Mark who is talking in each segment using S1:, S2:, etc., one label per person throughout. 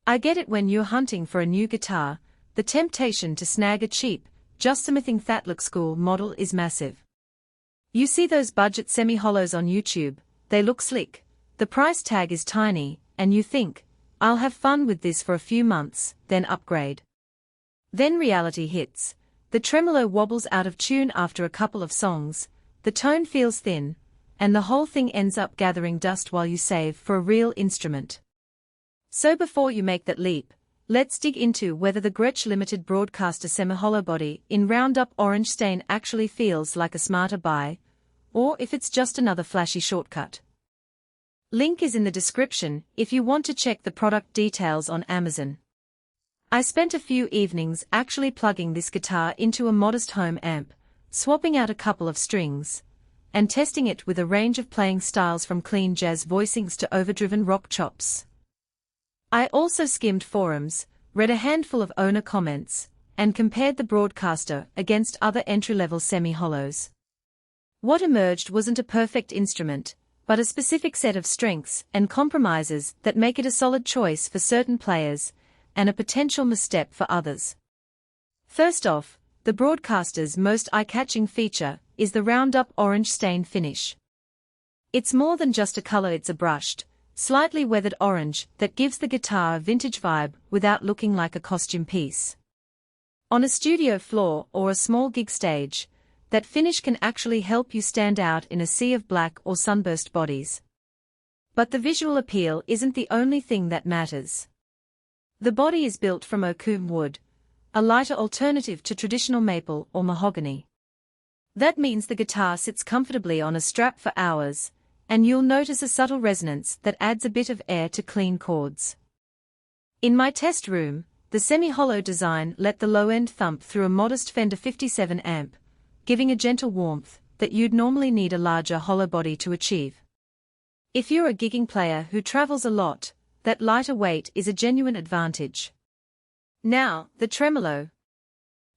S1: I get it when you're hunting for a new guitar, the temptation to snag a cheap, just-something that looks cool model is massive. You see those budget semi-hollows on YouTube, they look slick, the price tag is tiny, and you think, I'll have fun with this for a few months, then upgrade. Then reality hits. The tremolo wobbles out of tune after a couple of songs, the tone feels thin, and the whole thing ends up gathering dust while you save for a real instrument. So before you make that leap, let's dig into whether the Gretsch LTD Broadkaster Semi-hollowbody in Roundup Orange Stain actually feels like a smarter buy, or if it's just another flashy shortcut. Link is in the description if you want to check the product details on Amazon. I spent a few evenings actually plugging this guitar into a modest home amp, swapping out a couple of strings, and testing it with a range of playing styles from clean jazz voicings to overdriven rock chops. I also skimmed forums, read a handful of owner comments, and compared the Broadkaster against other entry-level semi-hollows. What emerged wasn't a perfect instrument, but a specific set of strengths and compromises that make it a solid choice for certain players, and a potential misstep for others. First off, the Broadkaster's most eye-catching feature is the Roundup orange stain finish. It's more than just a color, it's a brushed, slightly weathered orange that gives the guitar a vintage vibe without looking like a costume piece. On a studio floor or a small gig stage, that finish can actually help you stand out in a sea of black or sunburst bodies. But the visual appeal isn't the only thing that matters. The body is built from Okoume wood, a lighter alternative to traditional maple or mahogany. That means the guitar sits comfortably on a strap for hours, and you'll notice a subtle resonance that adds a bit of air to clean chords. In my test room, the semi-hollow design let the low-end thump through a modest Fender 57 amp, giving a gentle warmth that you'd normally need a larger hollow body to achieve. If you're a gigging player who travels a lot, that lighter weight is a genuine advantage. Now, the tremolo.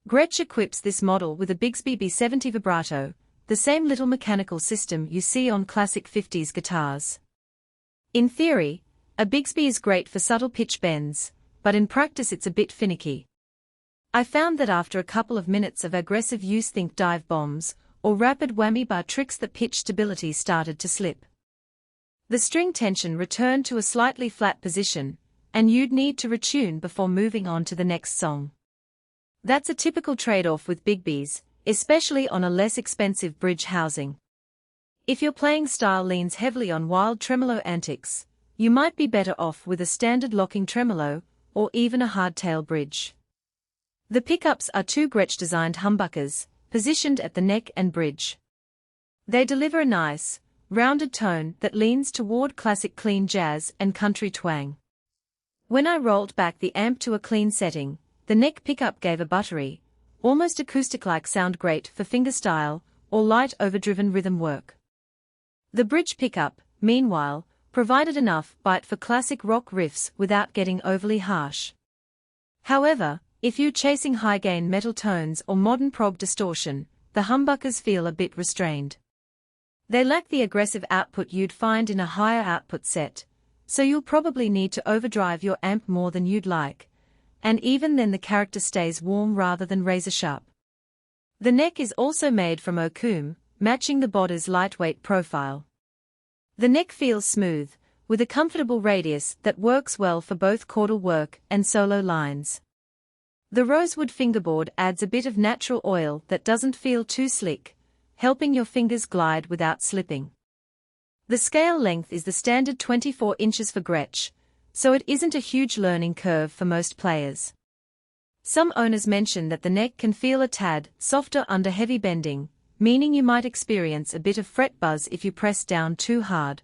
S1: Gretsch equips this model with a Bigsby B70 Vibrato, the same little mechanical system you see on classic 50s guitars. In theory, a Bigsby is great for subtle pitch bends, but in practice it's a bit finicky. I found that after a couple of minutes of aggressive use, think dive bombs, or rapid whammy bar tricks, the pitch stability started to slip. The string tension returned to a slightly flat position, and you'd need to retune before moving on to the next song. That's a typical trade-off with Bigbys, especially on a less expensive bridge housing. If your playing style leans heavily on wild tremolo antics, you might be better off with a standard locking tremolo, or even a hardtail bridge. The pickups are two Gretsch-designed humbuckers, positioned at the neck and bridge. They deliver a nice, rounded tone that leans toward classic clean jazz and country twang. When I rolled back the amp to a clean setting, the neck pickup gave a buttery, almost acoustic-like sound, great for fingerstyle or light overdriven rhythm work. The bridge pickup, meanwhile, provided enough bite for classic rock riffs without getting overly harsh. However, if you're chasing high-gain metal tones or modern prog distortion, the humbuckers feel a bit restrained. They lack the aggressive output you'd find in a higher output set, so you'll probably need to overdrive your amp more than you'd like, and even then the character stays warm rather than razor-sharp. The neck is also made from Okoume, matching the body's lightweight profile. The neck feels smooth, with a comfortable radius that works well for both chordal work and solo lines. The Rosewood fingerboard adds a bit of natural oil that doesn't feel too slick, helping your fingers glide without slipping. The scale length is the standard 24 inches for Gretsch, so it isn't a huge learning curve for most players. Some owners mention that the neck can feel a tad softer under heavy bending, meaning you might experience a bit of fret buzz if you press down too hard.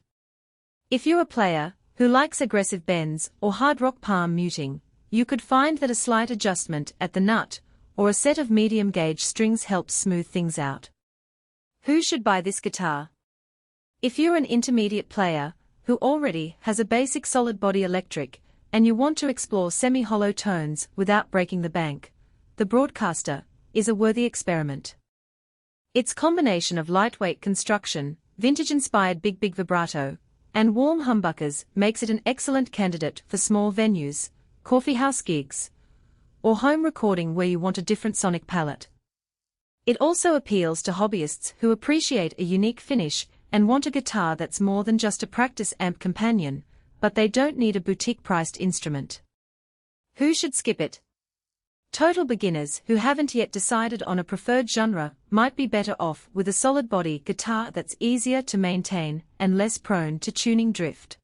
S1: If you're a player who likes aggressive bends or hard rock palm muting, you could find that a slight adjustment at the nut or a set of medium gauge strings helps smooth things out. Who should buy this guitar? If you're an intermediate player who already has a basic solid body electric and you want to explore semi-hollow tones without breaking the bank, the Broadkaster is a worthy experiment. Its combination of lightweight construction, vintage-inspired big vibrato, and warm humbuckers makes it an excellent candidate for small venues, coffeehouse gigs, or home recording where you want a different sonic palette. It also appeals to hobbyists who appreciate a unique finish and want a guitar that's more than just a practice amp companion, but they don't need a boutique-priced instrument. Who should skip it? Total beginners who haven't yet decided on a preferred genre might be better off with a solid body guitar that's easier to maintain and less prone to tuning drift.